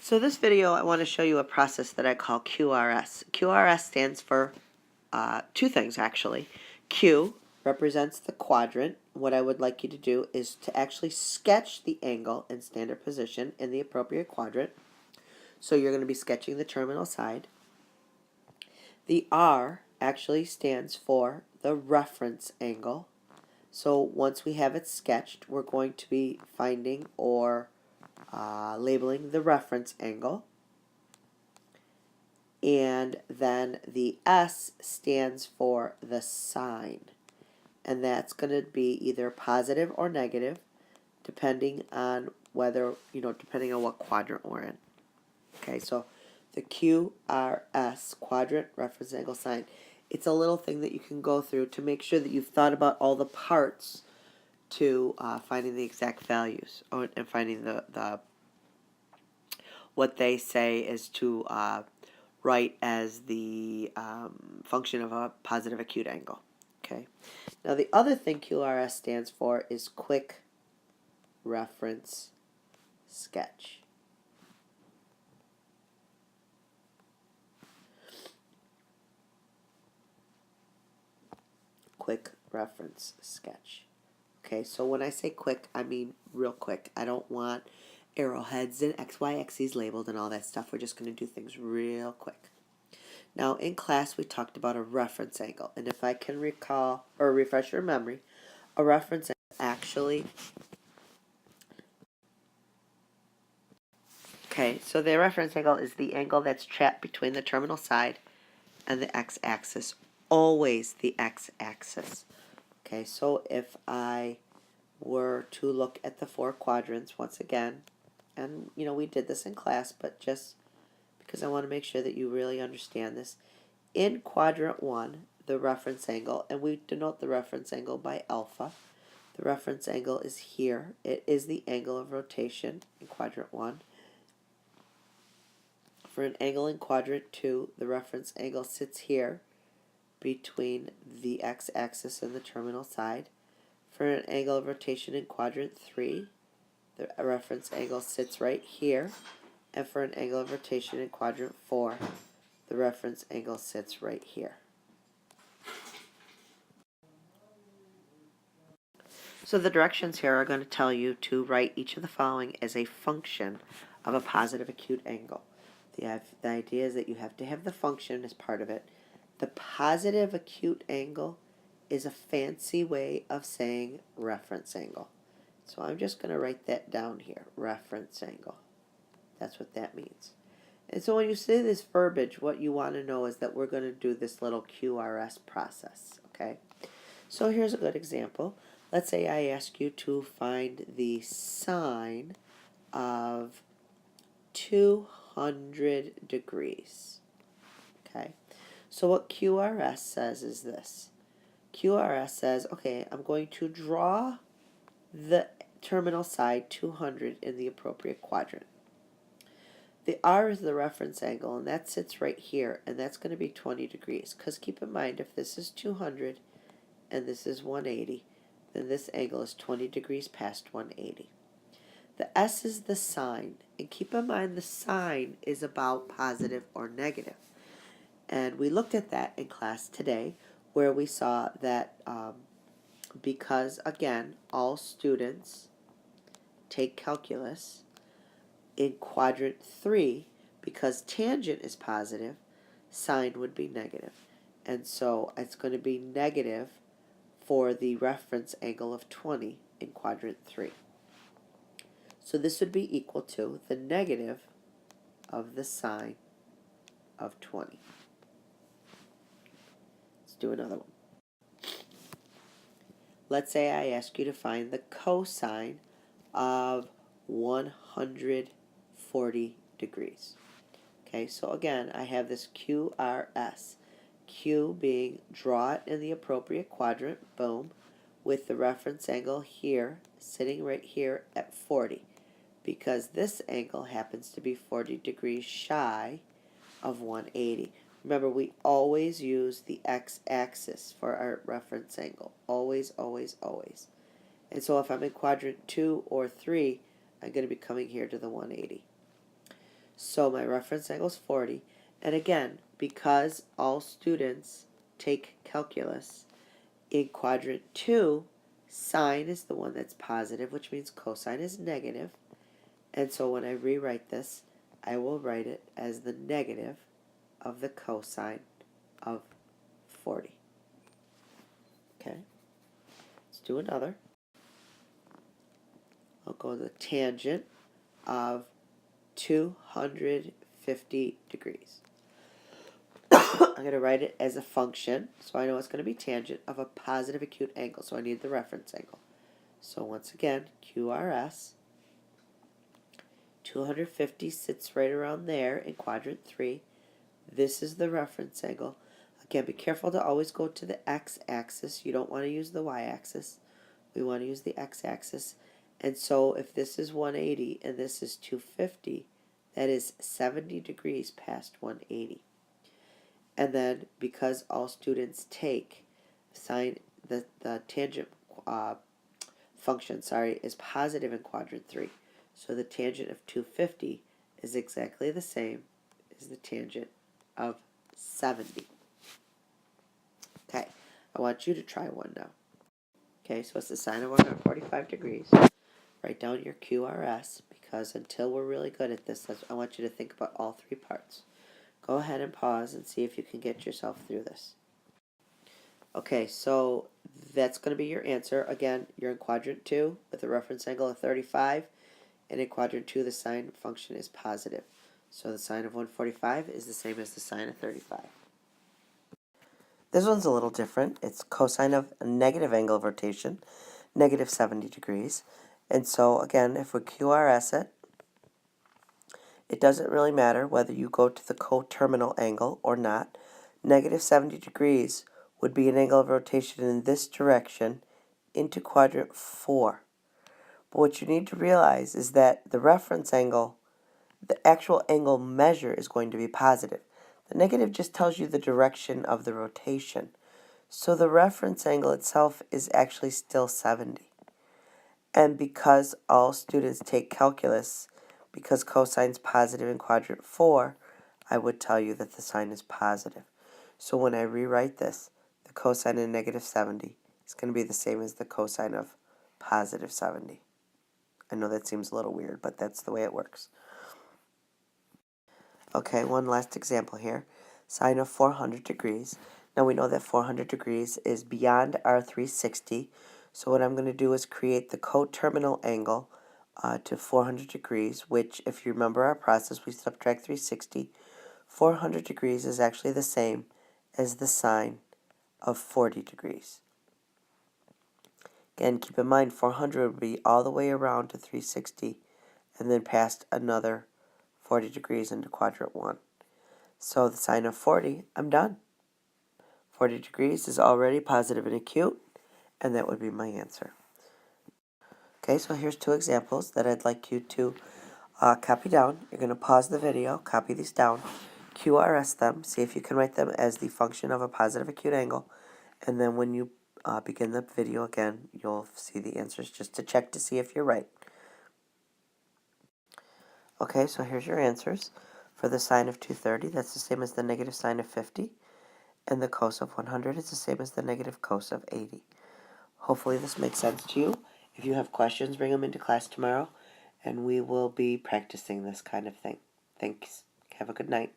So this video, I want to show you a process that I call QRS. QRS stands for two things, actually. Q represents the quadrant. What I would like you to do is to actually sketch the angle in standard position in the appropriate quadrant. So you're going to be sketching the terminal side. The R actually stands for the reference angle. So once we have it sketched, we're going to be finding or labeling the reference angle. And then the S stands for the sign. And that's going to be either positive or negative, depending on whether, depending on what quadrant we're in. Okay, so the QRS, quadrant reference angle sign, it's a little thing that you can go through to make sure that you've thought about all the parts to finding the exact values and finding the what they say is to write as the function of a positive acute angle. Okay. Now the other thing QRS stands for is quick reference sketch. Quick reference sketch. Okay, so when I say quick, I mean real quick. I don't want arrowheads and XY axes labeled and all that stuff. We're just going to do things real quick. Now, in class, we talked about a reference angle. And if I can recall or refresh your memory, a reference angle actually... Okay, so the reference angle is the angle that's trapped between the terminal side and the x-axis. Always the x-axis. Okay, so if I were to look at the four quadrants once again, and, we did this in class, but just because I want to make sure that you really understand this. In quadrant 1, the reference angle, and we denote the reference angle by alpha. The reference angle is here. It is the angle of rotation in quadrant 1. For an angle in quadrant 2, the reference angle sits here between the x-axis and the terminal side. For an angle of rotation in quadrant 3, the reference angle sits right here. And for an angle of rotation in quadrant 4, the reference angle sits right here. So the directions here are going to tell you to write each of the following as a function of a positive acute angle. The idea is that you have to have the function as part of it. The positive acute angle is a fancy way of saying reference angle. So I'm just going to write that down here, reference angle. That's what that means. And so when you see this verbiage, what you want to know is that we're going to do this little QRS process, okay? So here's a good example. Let's say I ask you to find the sine of 200 degrees, okay? So what QRS says is this. QRS says, okay, I'm going to draw the terminal side 200 in the appropriate quadrant. The R is the reference angle, and that sits right here, and that's going to be 20 degrees. Because keep in mind, if this is 200 and this is 180, then this angle is 20 degrees past 180. The S is the sign, and keep in mind the sign is about positive or negative. And we looked at that in class today, where we saw that because, again, all students take calculus, in quadrant 3, because tangent is positive, sine would be negative. And so it's going to be negative for the reference angle of 20 in quadrant 3. So this would be equal to the negative of the sine of 20. Let's do another one. Let's say I ask you to find the cosine of 140 degrees. Okay, so again, I have this QRS. Q being draw it in the appropriate quadrant, boom, with the reference angle here, sitting right here at 40, because this angle happens to be 40 degrees shy of 180. Remember, we always use the x-axis for our reference angle. Always, always, always. And so if I'm in quadrant 2 or 3, I'm going to be coming here to the 180. So my reference angle is 40. And again, because all students take calculus, in quadrant 2, sine is the one that's positive, which means cosine is negative. And so when I rewrite this, I will write it as the negative of the cosine of 40. Okay, let's do another. I'll go the tangent of 250 degrees. I'm going to write it as a function, so I know it's going to be tangent of a positive acute angle, so I need the reference angle. So once again, QRS, 250 sits right around there in quadrant 3. This is the reference angle. Again, be careful to always go to the x-axis. You don't want to use the y-axis. We want to use the x-axis. And so if this is 180 and this is 250, that is 70 degrees past 180. And then because all students take sine, the tangent function, is positive in quadrant 3. So the tangent of 250 is exactly the same as the tangent of 70. Okay, I want you to try one now. Okay, so it's the sine of 145 degrees. Write down your QRS, because until we're really good at this, I want you to think about all 3 parts. Go ahead and pause and see if you can get yourself through this. Okay, so that's going to be your answer. Again, you're in quadrant 2 with a reference angle of 35, and in quadrant 2 the sine function is positive. So the sine of 145 is the same as the sine of 35. This one's a little different. It's cosine of a negative angle of rotation, negative 70 degrees. And so again, if we QRS it, it doesn't really matter whether you go to the coterminal angle or not. Negative 70 degrees would be an angle of rotation in this direction into quadrant 4. But what you need to realize is that the reference angle, the actual angle measure, is going to be positive. The negative just tells you the direction of the rotation. So the reference angle itself is actually still 70. And because all students take calculus, because cosine's positive in quadrant 4, I would tell you that the sine is positive. So when I rewrite this, the cosine of negative 70 is going to be the same as the cosine of positive 70. I know that seems a little weird, but that's the way it works. Okay, one last example here. Sine of 400 degrees. Now we know that 400 degrees is beyond our 360. So what I'm going to do is create the coterminal angle to 400 degrees, which, if you remember our process, we subtract 360. 400 degrees is actually the same as the sine of 40 degrees. Again, keep in mind 400 would be all the way around to 360 and then past another 40 degrees into quadrant 1. So the sine of 40, I'm done. 40 degrees is already positive and acute, and that would be my answer. Okay, so here's 2 examples that I'd like you to copy down. You're going to pause the video, copy these down, QRS them, see if you can write them as the function of a positive acute angle, and then when you begin the video again, you'll see the answers just to check to see if you're right. Okay, so here's your answers. For the sine of 230, that's the same as the negative sine of 50. And the cos of 100 is the same as the negative cos of 80. Hopefully this makes sense to you. If you have questions, bring them into class tomorrow, and we will be practicing this kind of thing. Thanks. Have a good night.